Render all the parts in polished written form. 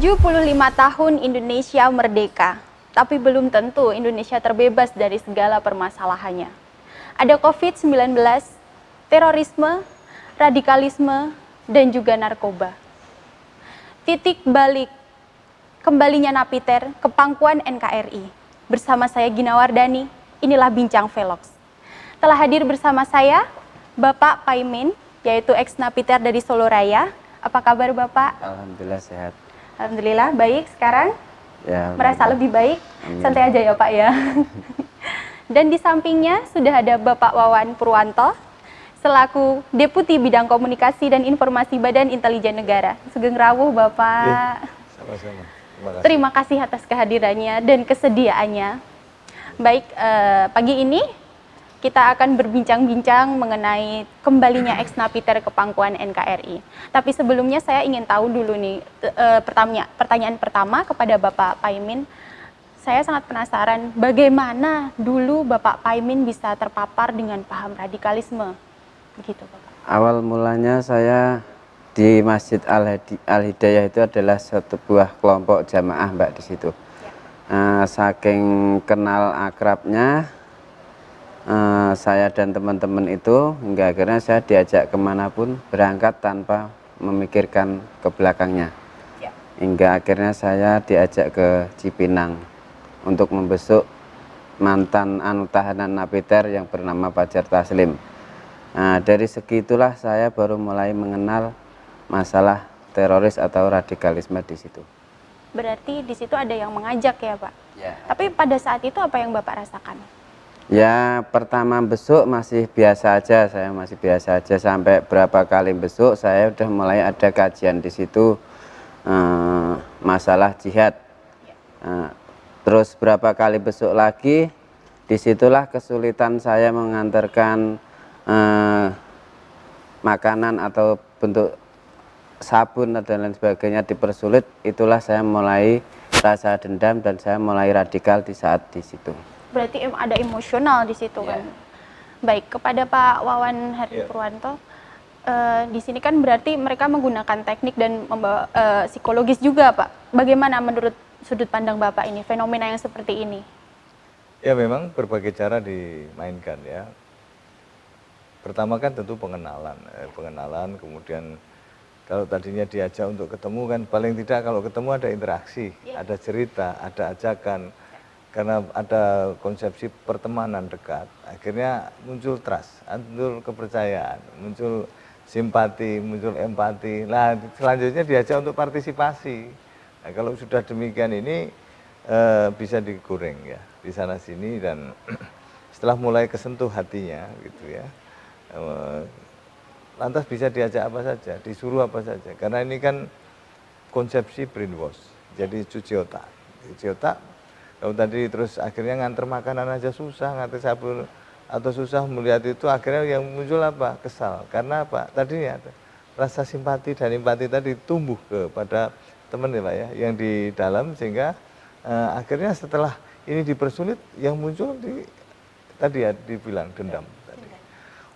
75 tahun Indonesia merdeka, tapi belum tentu Indonesia terbebas dari segala permasalahannya. Ada COVID-19, terorisme, radikalisme, dan juga narkoba. Titik balik kembalinya Napiter ke pangkuan NKRI. Bersama saya Gina Wardani, inilah Bincang Velox. Telah hadir bersama saya Bapak Paimin, yaitu ex-Napiter dari Solo Raya. Apa kabar Bapak? Alhamdulillah sehat. Alhamdulillah baik. Sekarang Ya, merasa lebih baik. Amin. Santai aja ya Pak ya. Dan di sampingnya sudah ada Bapak Wawan Purwanto selaku Deputi Bidang Komunikasi dan Informasi Badan Intelijen Negara. Sugeng rawuh Bapak. Sama-sama. Terima kasih atas kehadirannya dan kesediaannya. Baik, pagi ini kita akan berbincang-bincang mengenai kembalinya ex-Napiter ke pangkuan NKRI. Tapi sebelumnya saya ingin tahu dulu nih, pertanyaan pertama kepada Bapak Paimin. Saya sangat penasaran bagaimana dulu Bapak Paimin bisa terpapar dengan paham radikalisme. Begitu Bapak. Awal mulanya saya di Masjid Al-Hidayah itu adalah satu buah kelompok jamaah Mbak di situ. Saking kenal akrabnya, saya dan teman-teman itu hingga akhirnya saya diajak kemanapun berangkat tanpa memikirkan ke belakangnya. Hingga akhirnya saya diajak ke Cipinang untuk membesuk mantan tahanan Napiter yang bernama Fajar Taslim. Nah, dari segitulah saya baru mulai mengenal masalah teroris atau radikalisme di situ. Berarti di situ ada yang mengajak ya Pak? Ya. Tapi pada saat itu apa yang Bapak rasakan? Ya, pertama besuk masih biasa aja, saya masih biasa aja. Sampai berapa kali besuk saya udah mulai ada kajian di situ masalah jihad. Terus berapa kali besuk lagi, disitulah kesulitan saya mengantarkan makanan atau bentuk sabun dan lain sebagainya dipersulit. Itulah saya mulai rasa dendam dan saya mulai radikal di saat di situ. Berarti ada emosional di situ kan. Baik, kepada Pak Wawan Purwanto, di sini kan berarti mereka menggunakan teknik dan membawa psikologis juga Pak. Bagaimana menurut sudut pandang Bapak ini fenomena yang seperti ini? Ya memang berbagai cara dimainkan ya. Pertama kan tentu pengenalan, kemudian kalau tadinya diajak untuk ketemu kan paling tidak kalau ketemu ada interaksi, ada cerita, ada ajakan. Karena ada konsepsi pertemanan dekat, akhirnya muncul trust, muncul kepercayaan, muncul simpati, muncul empati. Nah, selanjutnya diajak untuk partisipasi. Nah, kalau sudah demikian ini bisa digoreng ya di sana sini dan setelah mulai kesentuh hatinya gitu ya, lantas bisa diajak apa saja, disuruh apa saja. Karena ini kan konsepsi brainwash, jadi cuci otak. Kalau tadi terus akhirnya nganter makanan aja susah, nganter sabun atau susah melihat itu, akhirnya yang muncul apa? Kesal. Karena apa? Tadi ya rasa simpati dan empati tadi tumbuh kepada teman ya Pak ya, yang di dalam sehingga akhirnya setelah ini dipersulit yang muncul tadi ya dibilang dendam tadi.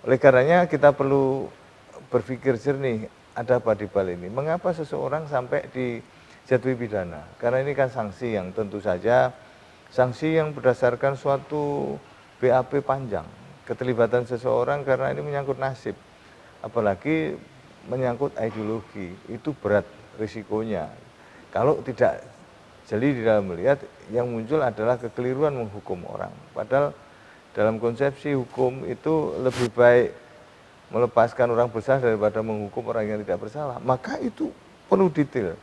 Oleh karenanya kita perlu berpikir jernih, ada apa di balik ini? Mengapa seseorang sampai dijatuhi pidana? Karena ini kan sanksi yang tentu saja sanksi yang berdasarkan suatu BAP panjang, keterlibatan seseorang karena ini menyangkut nasib, apalagi menyangkut ideologi, itu berat risikonya. Kalau tidak jeli di dalam melihat, yang muncul adalah kekeliruan menghukum orang. Padahal dalam konsepsi hukum itu lebih baik melepaskan orang bersalah daripada menghukum orang yang tidak bersalah. Maka itu perlu detail.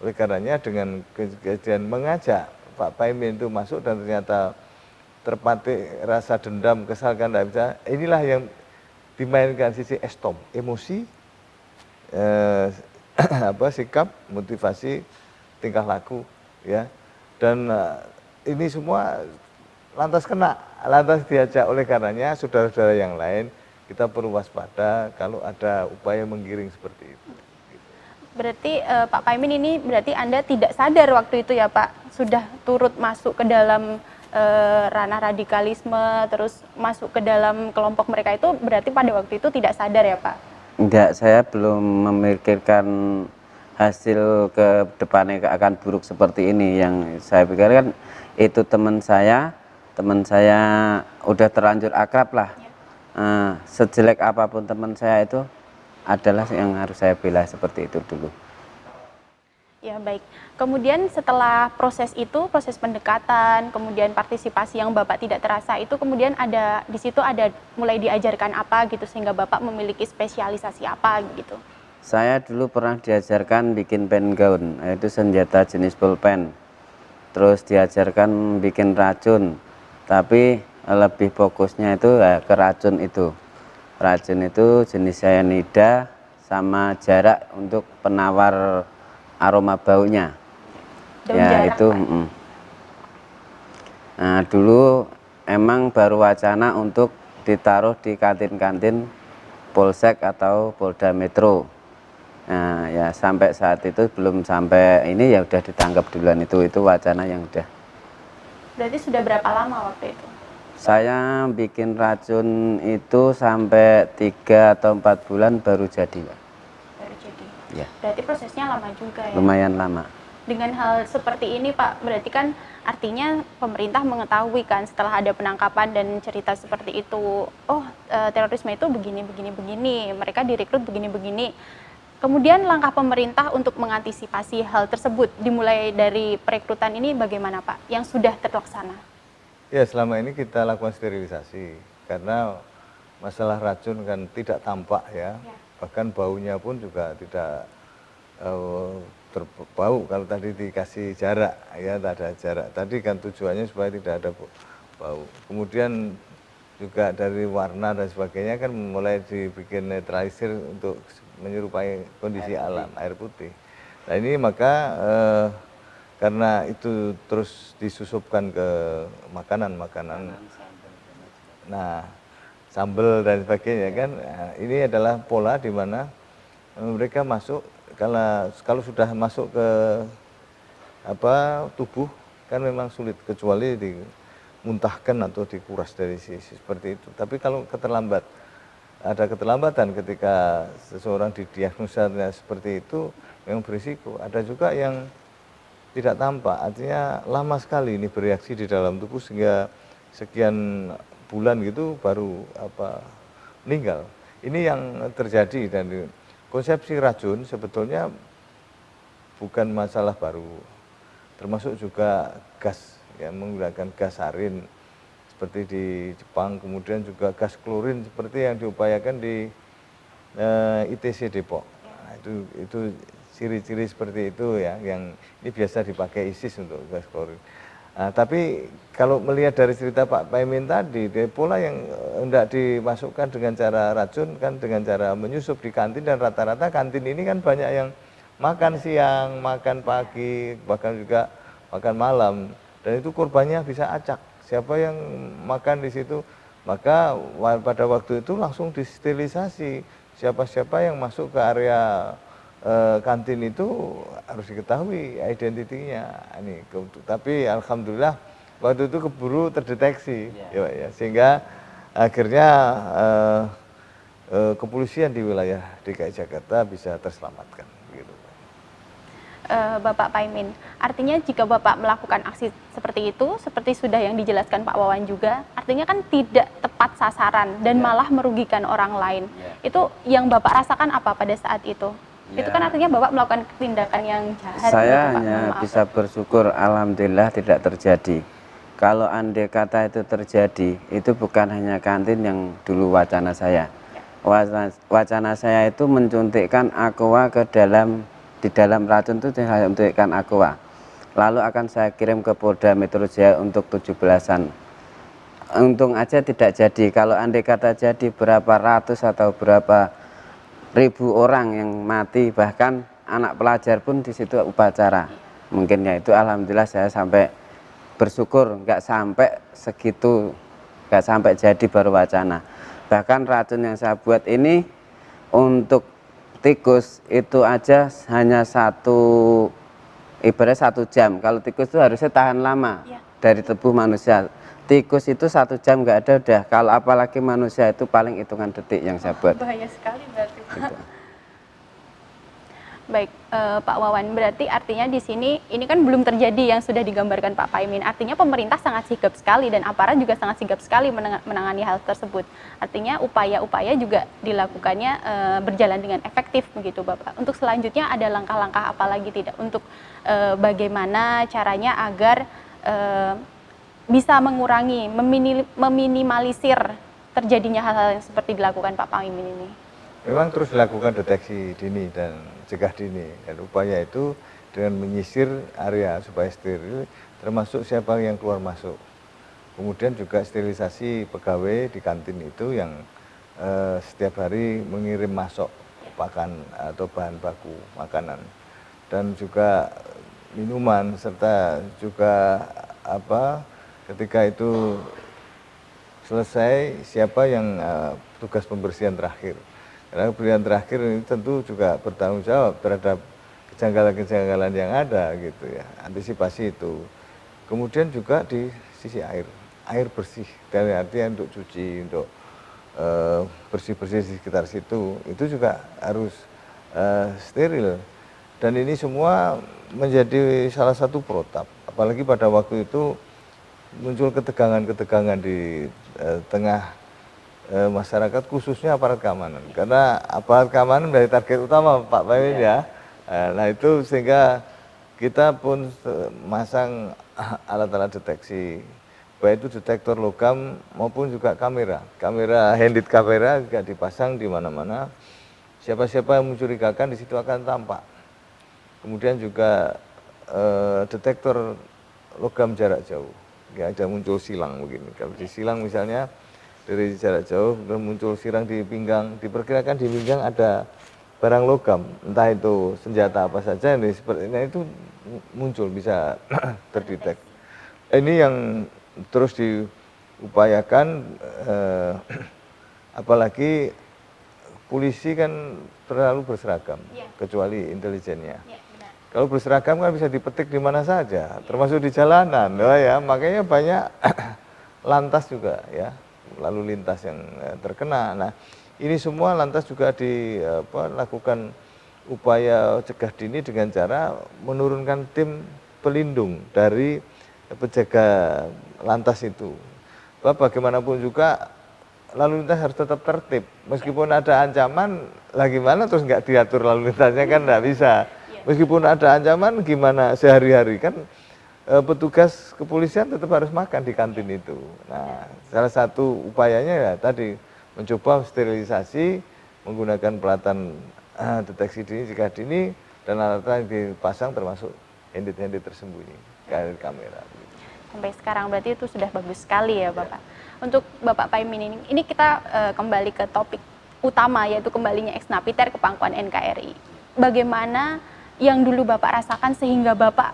Oleh karenanya dengan kejadian mengajak Pak Paimin itu masuk dan ternyata terpatik rasa dendam, kesal kan tidak bisa. Inilah yang dimainkan sisi estom, emosi, sikap, motivasi, tingkah laku, ya. Dan ini semua lantas diajak. Oleh karenanya saudara-saudara yang lain kita perlu waspada kalau ada upaya menggiring seperti itu. Berarti Pak Paimin ini berarti Anda tidak sadar waktu itu ya Pak, sudah turut masuk ke dalam ranah radikalisme, terus masuk ke dalam kelompok mereka itu berarti pada waktu itu tidak sadar ya Pak? Enggak, saya belum memikirkan hasil ke depannya akan buruk seperti ini. Yang saya pikir kan itu teman saya udah terlanjur akrab lah. Sejelek apapun teman saya itu adalah yang harus saya bela, seperti itu dulu. Ya, baik. Kemudian setelah proses itu, proses pendekatan, kemudian partisipasi yang Bapak tidak terasa itu, kemudian ada di situ ada mulai diajarkan apa gitu sehingga Bapak memiliki spesialisasi apa gitu. Saya dulu pernah diajarkan bikin pen gaun, yaitu senjata jenis pulpen. Terus diajarkan bikin racun, tapi lebih fokusnya itu ke racun itu. Racun itu jenis cyanida sama jarak untuk penawar aroma baunya. Daun Ya jarak, itu. Pak. Nah dulu emang baru wacana untuk ditaruh di kantin-kantin Polsek atau Polda Metro. Nah ya sampai saat itu belum sampai ini, ya udah ditangkap duluan. Itu wacana yang udah. Berarti sudah berapa lama waktu itu? Saya bikin racun itu sampai 3 atau 4 bulan baru jadi, Pak. Baru jadi. Ya. Berarti prosesnya lama juga ya? Lumayan lama. Dengan hal seperti ini Pak, berarti kan artinya pemerintah mengetahui kan setelah ada penangkapan dan cerita seperti itu, oh terorisme itu begini, mereka direkrut begini. Kemudian langkah pemerintah untuk mengantisipasi hal tersebut dimulai dari perekrutan ini bagaimana Pak, yang sudah terlaksana? Ya, selama ini kita lakukan sterilisasi karena masalah racun kan tidak tampak ya. Bahkan baunya pun juga tidak terbau kalau tadi dikasih jarak ya, tak ada jarak. Tadi kan tujuannya supaya tidak ada bau. Kemudian juga dari warna dan sebagainya kan mulai dibikin netralisir untuk menyerupai kondisi alam, air putih. Nah ini maka karena itu terus disusupkan ke makanan, nah sambal dan sebagainya kan, ini adalah pola di mana mereka masuk, kalau sudah masuk ke tubuh kan memang sulit kecuali dimuntahkan atau dikuras dari sisi seperti itu. Tapi kalau ada keterlambatan ketika seseorang didiagnosa seperti itu, memang berisiko. Ada juga yang tidak tampak, artinya lama sekali ini bereaksi di dalam tubuh sehingga sekian bulan gitu baru meninggal. Ini yang terjadi, dan konsepsi racun sebetulnya bukan masalah baru, termasuk juga gas, ya, menggunakan gas sarin seperti di Jepang, kemudian juga gas klorin seperti yang diupayakan di ITC Depok. Nah, itu ciri-ciri seperti itu ya, yang ini biasa dipakai ISIS untuk gas klorin. Nah, tapi kalau melihat dari cerita Pak Paimin tadi, pola yang hendak dimasukkan dengan cara racun kan dengan cara menyusup di kantin, dan rata-rata kantin ini kan banyak yang makan siang, makan pagi, bahkan juga makan malam, dan itu korbannya bisa acak. Siapa yang makan di situ, maka pada waktu itu langsung disterilisasi. Siapa-siapa yang masuk ke area kantin itu harus diketahui identitinya. Tapi alhamdulillah waktu itu keburu terdeteksi, ya, sehingga akhirnya kepolisian di wilayah DKI Jakarta bisa terselamatkan. Gitu. Bapak Paimin, artinya jika Bapak melakukan aksi seperti itu, seperti sudah yang dijelaskan Pak Wawan juga, artinya kan tidak tepat sasaran dan malah merugikan orang lain. Itu yang Bapak rasakan apa pada saat itu? Itu kan artinya Bapak melakukan tindakan yang jahat. Saya hanya bisa bersyukur, alhamdulillah tidak terjadi. Kalau andai kata itu terjadi, itu bukan hanya kantin yang dulu wacana saya. Wacana saya itu mencuntikkan aqua di dalam racun itu saya suntikkan aqua. Lalu akan saya kirim ke Polda Metro Jaya untuk 17-an. Untung aja tidak jadi. Kalau andai kata jadi, berapa ratus atau berapa ribu orang yang mati, bahkan anak pelajar pun di situ upacara. Mungkin ya itu alhamdulillah saya sampai bersyukur nggak sampai segitu, nggak sampai jadi baru wacana. Bahkan racun yang saya buat ini untuk tikus itu aja hanya ibarat 1 jam. Kalau tikus itu harusnya tahan lama dari tubuh manusia. Tikus itu 1 jam nggak ada udah. Kalau apalagi manusia itu paling hitungan detik yang saya buat. Bahaya sekali berarti. Gitu. Baik, Pak Wawan, berarti artinya di sini ini kan belum terjadi yang sudah digambarkan Pak Paimin. Artinya pemerintah sangat sigap sekali dan aparat juga sangat sigap sekali menangani hal tersebut. Artinya upaya-upaya juga dilakukannya berjalan dengan efektif begitu Bapak. Untuk selanjutnya ada langkah-langkah apa lagi tidak untuk bagaimana caranya agar bisa mengurangi, meminimalisir terjadinya hal-hal yang seperti dilakukan Pak Paimin ini? Memang terus dilakukan deteksi dini dan cegah dini, dan upaya itu dengan menyisir area supaya steril, termasuk siapa yang keluar masuk. Kemudian juga sterilisasi pegawai di kantin itu yang setiap hari mengirim masuk pakan atau bahan baku makanan, dan juga minuman, serta juga ketika itu selesai siapa yang tugas pembersihan terakhir. Karena pembersihan terakhir ini tentu juga bertanggung jawab terhadap kejanggalan-kejanggalan yang ada gitu ya, antisipasi itu. Kemudian juga di sisi air bersih, dari artinya untuk cuci, untuk bersih-bersih di sekitar situ, itu juga harus steril. Dan ini semua menjadi salah satu protap, apalagi pada waktu itu muncul ketegangan-ketegangan di tengah masyarakat, khususnya aparat keamanan, karena aparat keamanan dari target utama Pak Paimin ya. Nah itu sehingga kita pun masang alat-alat deteksi, baik itu detektor logam maupun juga kamera handheld kamera juga dipasang di mana-mana. Siapa-siapa yang mencurigakan di situ akan tampak. Kemudian juga detektor logam jarak jauh, ya ada muncul silang begini. Kalau di silang misalnya dari jarak jauh muncul silang di pinggang, diperkirakan di pinggang ada barang logam, entah itu senjata apa saja, yang seperti ini itu muncul, bisa terdetek. Ini yang terus diupayakan, apalagi polisi kan terlalu berseragam, kecuali intelijennya. Kalau berseragam kan bisa dipetik di mana saja, termasuk di jalanan, ya. Makanya banyak lantas juga ya, lalu lintas yang terkena. Nah, ini semua lantas juga dilakukan upaya cegah dini dengan cara menurunkan tim pelindung dari penjaga lantas itu. Bagaimanapun juga lalu lintas harus tetap tertib, meskipun ada ancaman, lah gimana terus nggak diatur lalu lintasnya, kan nggak bisa. Meskipun ada ancaman, gimana sehari-hari kan petugas kepolisian tetap harus makan di kantin itu. Nah, salah satu upayanya ya tadi mencoba sterilisasi menggunakan pelatan deteksi dini, cegah dini, dan alat-alat yang dipasang termasuk handheld tersembunyi, kamera. Sampai sekarang berarti itu sudah bagus sekali ya Bapak. Untuk Bapak Paimin ini kita kembali ke topik utama, yaitu kembalinya ex Napiter ke pangkuan NKRI. Bagaimana yang dulu Bapak rasakan sehingga Bapak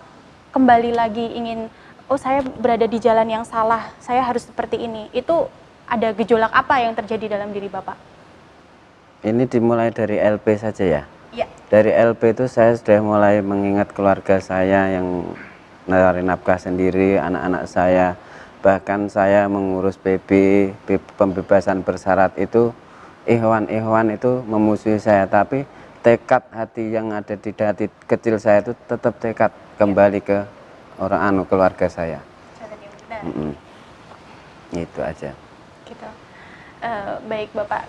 kembali lagi ingin, oh saya berada di jalan yang salah, saya harus seperti ini. Itu ada gejolak apa yang terjadi dalam diri Bapak? Ini dimulai dari LP saja ya? Iya. Dari LP itu saya sudah mulai mengingat keluarga saya yang mencari nafkah sendiri, anak-anak saya. Bahkan saya mengurus pembebasan bersyarat itu, ikhwan itu memusuhi saya. Tapi tekad hati yang ada di hati kecil saya itu tetap tekad kembali ke keluarga saya. Itu aja. Gitu. Baik Bapak,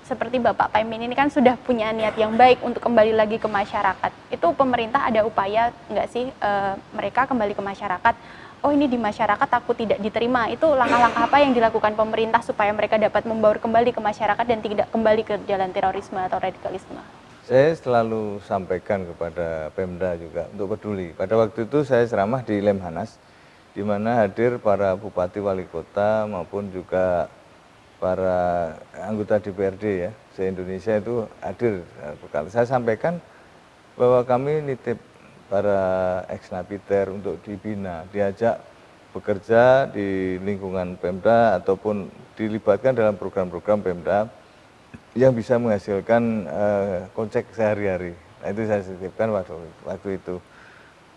seperti Bapak Paimin ini kan sudah punya niat yang baik untuk kembali lagi ke masyarakat. Itu pemerintah ada upaya nggak sih mereka kembali ke masyarakat? Oh ini di masyarakat takut tidak diterima. Itu langkah-langkah apa yang dilakukan pemerintah supaya mereka dapat membaur kembali ke masyarakat dan tidak kembali ke jalan terorisme atau radikalisme? Saya selalu sampaikan kepada Pemda juga untuk peduli. Pada waktu itu saya ceramah di Lemhanas, di mana hadir para bupati wali kota maupun juga para anggota DPRD ya, se-Indonesia itu hadir. Saya sampaikan bahwa kami nitip para ex Napiter untuk dibina, diajak bekerja di lingkungan Pemda ataupun dilibatkan dalam program-program Pemda yang bisa menghasilkan kocek sehari-hari. Nah, itu saya titipkan waktu itu.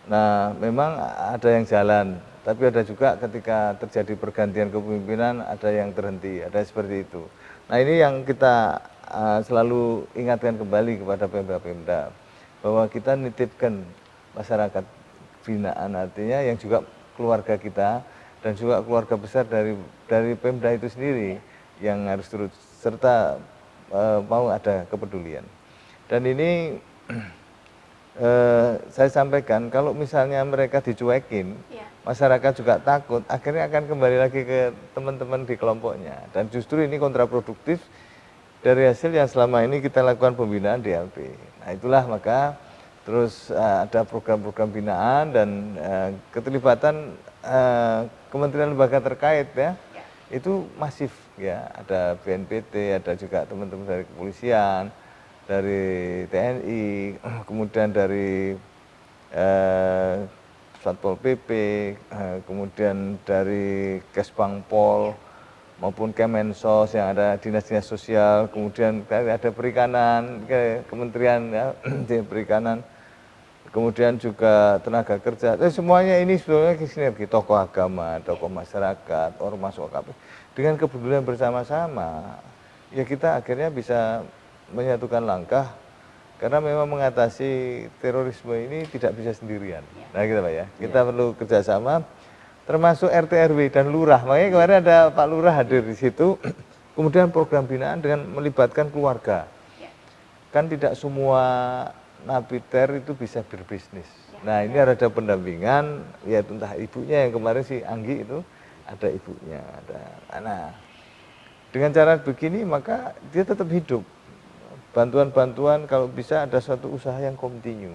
Nah, memang ada yang jalan, tapi ada juga ketika terjadi pergantian kepemimpinan ada yang terhenti, ada seperti itu. Nah, ini yang kita selalu ingatkan kembali kepada Pemda-Pemda bahwa kita nitipkan masyarakat binaan, artinya yang juga keluarga kita dan juga keluarga besar dari Pemda itu sendiri yang harus turut serta mau ada kepedulian. Dan ini saya sampaikan kalau misalnya mereka dicuekin, masyarakat juga takut, akhirnya akan kembali lagi ke teman-teman di kelompoknya. Dan justru ini kontraproduktif dari hasil yang selama ini kita lakukan pembinaan DLP. Nah itulah maka terus ada program-program binaan dan keterlibatan kementerian lembaga terkait ya, itu masif ya. Ada BNPT, ada juga teman-teman dari kepolisian, dari TNI, kemudian dari Satpol PP, kemudian dari Kesbangpol maupun Kemensos yang ada dinas-dinas sosial, kemudian ada perikanan, kementerian ya, perikanan, kemudian juga tenaga kerja. Semuanya ini sebenarnya sinergi tokoh agama, tokoh masyarakat, ormas OKP dengan kepedulian bersama-sama. Ya kita akhirnya bisa menyatukan langkah karena memang mengatasi terorisme ini tidak bisa sendirian. Nah gitu Pak ya, kita perlu kerjasama termasuk RT RW dan lurah. Makanya kemarin ada Pak Lurah hadir di situ. Kemudian program binaan dengan melibatkan keluarga. Kan tidak semua napiter itu bisa berbisnis. Nah ini harus ada pendampingan, ya entah ibunya yang kemarin si Anggi itu ada ibunya, ada anak. Dengan cara begini maka dia tetap hidup. Bantuan-bantuan kalau bisa ada suatu usaha yang kontinu.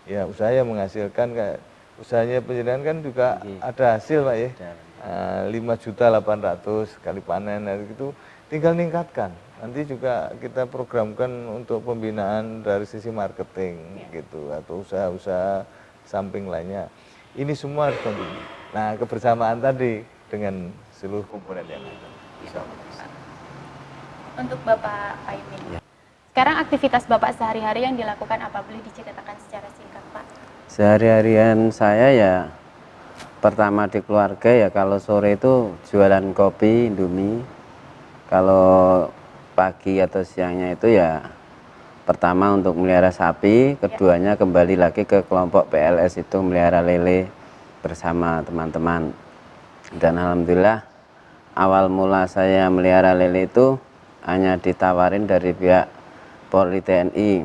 Ya usaha yang menghasilkan, kayak usahanya penjenengan kan juga ada hasil Pak ya. 5.800.000 kali panen itu tinggal ningkatkan. Nanti juga kita programkan untuk pembinaan dari sisi marketing gitu atau usaha-usaha samping lainnya. Ini semua harus kontinu. Nah, kebersamaan tadi dengan seluruh komponen yang ada. Untuk Bapak Paimin. Sekarang aktivitas Bapak sehari-hari yang dilakukan apa? Boleh diceritakan secara singkat, Pak? Sehari-harian saya ya pertama di keluarga ya kalau sore itu jualan kopi, Indomie. Kalau pagi atau siangnya itu ya pertama untuk melihara sapi, keduanya kembali lagi ke kelompok PLS itu melihara lele bersama teman-teman. Dan alhamdulillah awal mula saya melihara lele itu hanya ditawarin dari pihak Polri TNI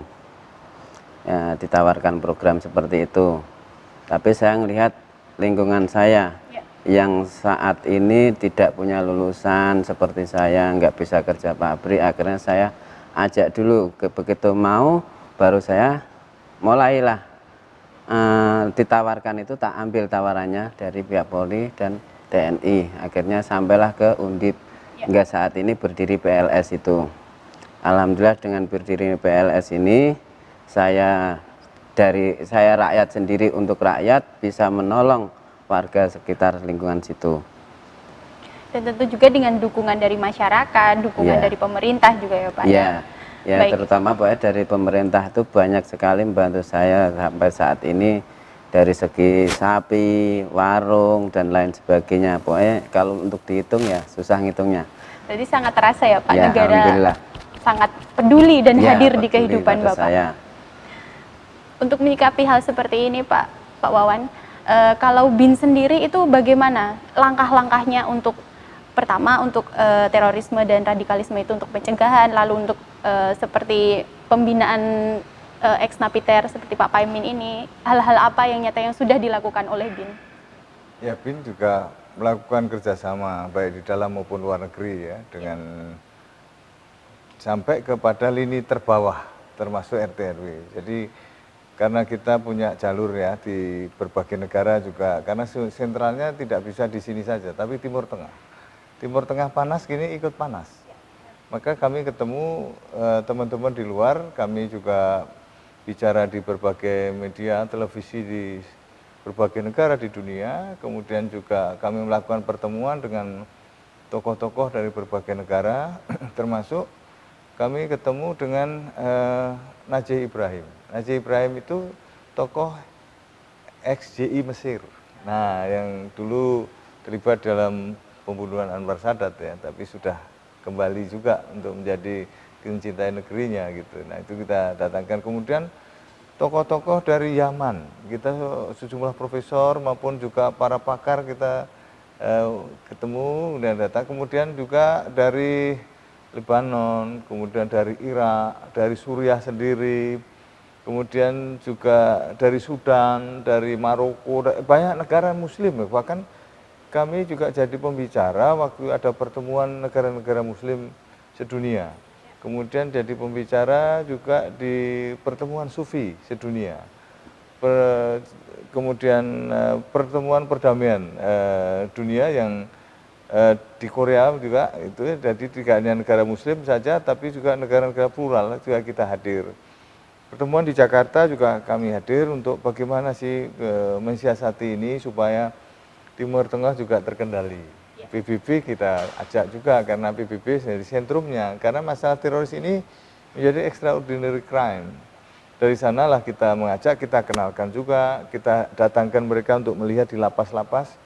ya, ditawarkan program seperti itu. Tapi saya melihat lingkungan saya yang saat ini tidak punya lulusan seperti saya, nggak bisa kerja pabrik, akhirnya saya ajak dulu, begitu mau baru saya mulailah ditawarkan itu, tak ambil tawarannya dari pihak Polri dan TNI, akhirnya sampailah ke Undip hingga saat ini berdiri PLS itu. Alhamdulillah dengan berdiri PLS ini saya rakyat sendiri untuk rakyat bisa menolong warga sekitar lingkungan situ. Dan tentu juga dengan dukungan dari masyarakat, dukungan dari pemerintah juga ya Pak. Ya, terutama Pak dari pemerintah itu banyak sekali membantu saya sampai saat ini dari segi sapi, warung dan lain sebagainya. Pokoknya kalau untuk dihitung ya susah ngitungnya. Jadi sangat terasa ya Pak, ya, negara sangat peduli dan hadir di kehidupan Bapak. Saya. Untuk menyikapi hal seperti ini Pak Wawan, kalau BIN sendiri itu bagaimana langkah-langkahnya untuk pertama untuk terorisme dan radikalisme itu untuk pencegahan, lalu untuk seperti pembinaan ex-napiter seperti Pak Paimin ini, hal-hal apa yang nyata yang sudah dilakukan oleh BIN? Ya, BIN juga melakukan kerjasama baik di dalam maupun luar negeri ya, dengan sampai kepada lini terbawah termasuk RT RW. Jadi karena kita punya jalur ya di berbagai negara juga, karena sentralnya tidak bisa di sini saja, tapi Timur Tengah. Timur Tengah panas, gini ikut panas. Maka kami ketemu teman-teman di luar, kami juga bicara di berbagai media, televisi di berbagai negara di dunia, kemudian juga kami melakukan pertemuan dengan tokoh-tokoh dari berbagai negara, termasuk kami ketemu dengan Najih Ibrahim. Najih Ibrahim itu tokoh ex-JI Mesir. Nah, yang dulu terlibat dalam pembunuhan Anwar Sadat ya, tapi sudah kembali juga untuk menjadi mencintai negerinya gitu. Nah itu kita datangkan. Kemudian tokoh-tokoh dari Yaman, kita sejumlah profesor maupun juga para pakar kita ketemu dan datang. Kemudian juga dari Lebanon, kemudian dari Irak, dari Suriah sendiri, kemudian juga dari Sudan, dari Maroko, banyak negara Muslim. Bahkan kami juga jadi pembicara waktu ada pertemuan negara-negara Muslim sedunia. Kemudian jadi pembicara juga di pertemuan Sufi sedunia. Kemudian pertemuan perdamaian dunia yang di Korea juga itu, jadi tidak hanya negara Muslim saja, tapi juga negara-negara plural juga kita hadir. Pertemuan di Jakarta juga kami hadir untuk bagaimana sih mensiasati ini supaya Timur Tengah juga terkendali. PBB kita ajak juga karena PBB dari sentrumnya, karena masalah teroris ini menjadi extraordinary crime. Dari sanalah kita mengajak, kita kenalkan juga, kita datangkan mereka untuk melihat di lapas-lapas.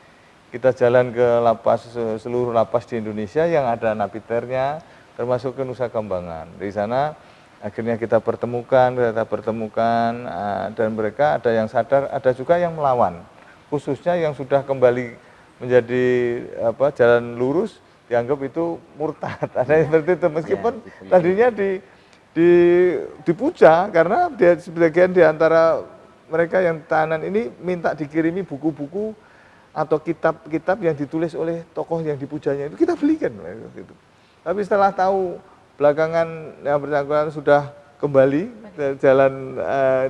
Kita jalan ke lapas, seluruh lapas di Indonesia yang ada napiternya, termasuk ke Nusa Kambangan. Dari sana akhirnya kita pertemukan, dan mereka ada yang sadar, ada juga yang melawan. Khususnya yang sudah kembali menjadi jalan lurus, dianggap itu murtad. Ada yang seperti itu, meskipun tadinya dipuja karena sebagian di antara mereka yang tahanan ini minta dikirimi buku-buku atau kitab-kitab yang ditulis oleh tokoh yang dipujanya itu kita belikan gitu. Tapi setelah tahu belakangan yang bersangkutan sudah kembali dari jalan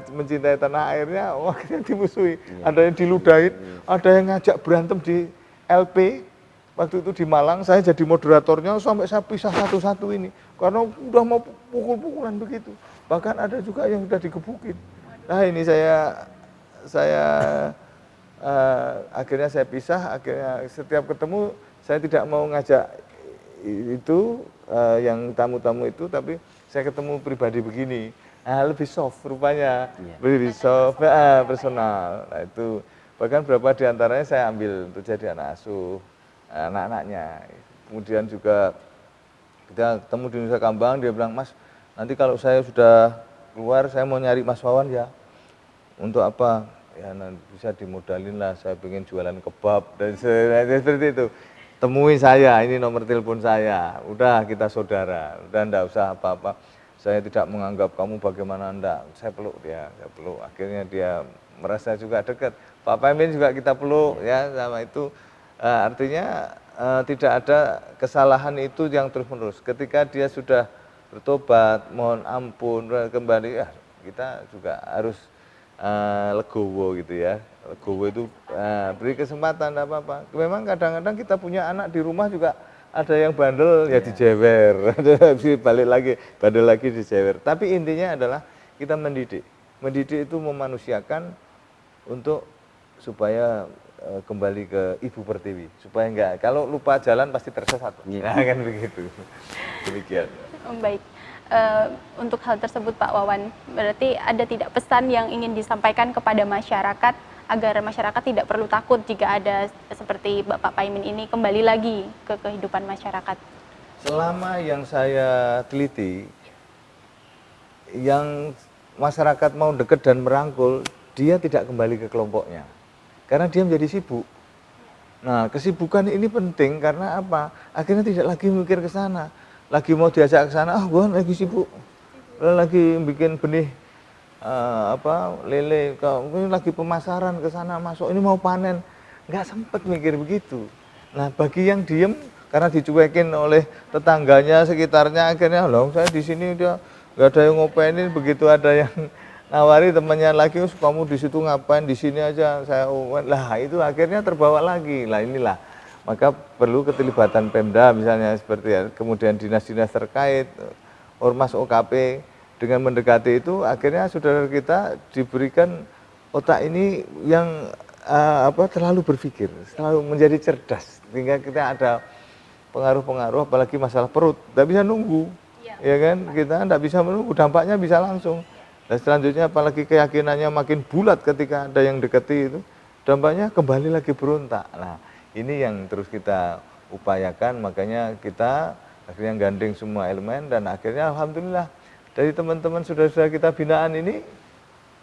mencintai tanah airnya, wah yang dimusuhi, ada yang diludahin, ada yang ngajak berantem di LP. Waktu itu di Malang, saya jadi moderatornya sampai saya pisah satu-satu ini. Karena udah mau pukul-pukulan begitu. Bahkan ada juga yang sudah digebukin. Nah ini akhirnya saya pisah, akhirnya setiap ketemu saya tidak mau ngajak itu, yang tamu-tamu itu, tapi saya ketemu pribadi begini. Nah, lebih soft rupanya, lebih soft, personal. Nah itu, bahkan beberapa diantaranya saya ambil untuk jadi anak asuh anak-anaknya. Kemudian juga kita ketemu di Nusa Kambangan, dia bilang, "Mas, nanti kalau saya sudah keluar, saya mau nyari Mas Wawan ya." Untuk apa? Ya nanti bisa dimodalin lah, saya pengen jualan kebab dan seperti itu. Temui saya, ini nomor telepon saya. Udah kita saudara, udah enggak usah apa-apa. Saya tidak menganggap kamu bagaimana, enggak. Saya peluk dia, saya peluk. Akhirnya dia merasa juga dekat. Pak Paimin juga kita peluk ya, sama itu. Artinya tidak ada kesalahan itu yang terus-menerus. Ketika dia sudah bertobat, mohon ampun, kembali, ya kita juga harus legowo gitu ya. Legowo itu beri kesempatan, tidak apa-apa. Memang kadang-kadang kita punya anak di rumah juga ada yang bandel, ya dijewer, balik lagi, bandel lagi dijewer. Tapi intinya adalah kita mendidik. Mendidik itu memanusiakan untuk supaya kembali ke Ibu Pertiwi, supaya enggak, kalau lupa jalan pasti tersesat. Nah, kan begitu. Demikian. Baik. Untuk hal tersebut Pak Wawan, berarti ada tidak pesan yang ingin disampaikan kepada masyarakat agar masyarakat tidak perlu takut jika ada seperti Bapak Paimin ini kembali lagi ke kehidupan masyarakat? Selama yang saya teliti, yang masyarakat mau dekat dan merangkul, dia tidak kembali ke kelompoknya. Karena dia menjadi sibuk. Nah, kesibukan ini penting karena apa? Akhirnya tidak lagi mikir ke sana. Lagi mau diajak ke sana, gua lagi sibuk. Lagi bikin benih lele, ini lagi pemasaran ke sana masuk, ini mau panen. Nggak sempat mikir begitu. Nah, bagi yang diem karena dicuekin oleh tetangganya, sekitarnya, akhirnya loh saya di sini udah nggak ada yang ngopenin, begitu ada yang nawari temannya lagi, kamu di situ ngapain, di sini aja saya lah, itu akhirnya terbawa lagi. Lah inilah, maka perlu keterlibatan Pemda misalnya seperti ya, kemudian dinas-dinas terkait, ormas OKP, dengan mendekati itu akhirnya saudara kita diberikan otak ini yang terlalu berpikir, selalu menjadi cerdas, sehingga kita ada pengaruh-pengaruh, apalagi masalah perut, tidak bisa nunggu, ya kan, kita tidak bisa menunggu, dampaknya bisa langsung. Dan selanjutnya apalagi keyakinannya makin bulat ketika ada yang dekati itu, dampaknya kembali lagi berontak. Nah, ini yang terus kita upayakan, makanya kita Akhirnya gandeng semua elemen dan akhirnya alhamdulillah dari teman-teman saudara-saudara kita binaan ini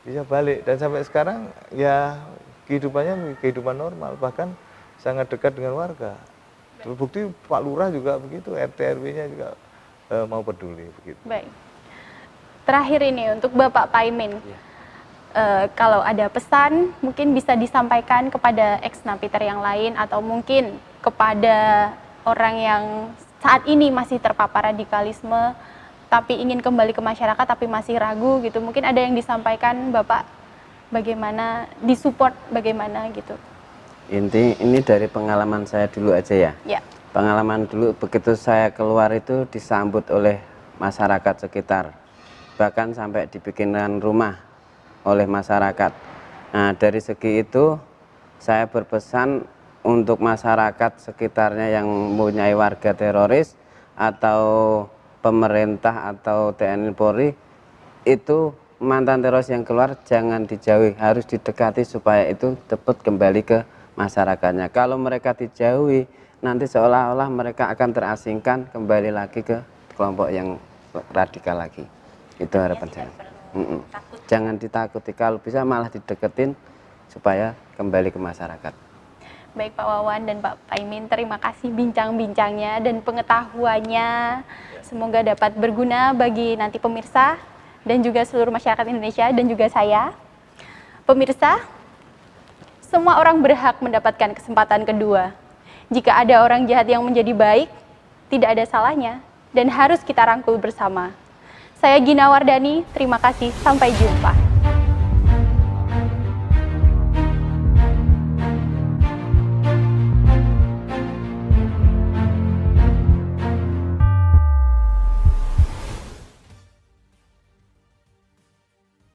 bisa balik dan sampai sekarang ya kehidupannya kehidupan normal, bahkan sangat dekat dengan warga. Terbukti Pak Lurah juga begitu, RT RW-nya juga mau peduli begitu. Baik. Terakhir ini untuk Bapak Paimin. Kalau ada pesan mungkin bisa disampaikan kepada ex-napiter yang lain atau mungkin kepada orang yang saat ini masih terpapar radikalisme tapi ingin kembali ke masyarakat tapi masih ragu gitu. Mungkin ada yang disampaikan Bapak bagaimana disupport bagaimana gitu. Ini dari pengalaman saya dulu aja ya. Ya. Pengalaman dulu begitu saya keluar itu disambut oleh masyarakat sekitar. Bahkan sampai dibikinkan rumah oleh masyarakat. Nah, dari segi itu saya berpesan untuk masyarakat sekitarnya yang mempunyai warga teroris atau pemerintah atau TNI Polri, itu mantan teroris yang keluar jangan dijauhi, harus didekati supaya itu cepat kembali ke masyarakatnya. Kalau mereka dijauhi, nanti seolah-olah mereka akan terasingkan kembali lagi ke kelompok yang radikal lagi. Itu harapan saya. Jangan ditakuti, kalau bisa malah dideketin supaya kembali ke masyarakat. Baik Pak Wawan dan Pak Paimin, terima kasih bincang-bincangnya dan pengetahuannya. Semoga dapat berguna bagi nanti pemirsa dan juga seluruh masyarakat Indonesia dan juga saya. Pemirsa, semua orang berhak mendapatkan kesempatan kedua. Jika ada orang jahat yang menjadi baik, tidak ada salahnya dan harus kita rangkul bersama. Saya Gina Wardani, terima kasih, sampai jumpa.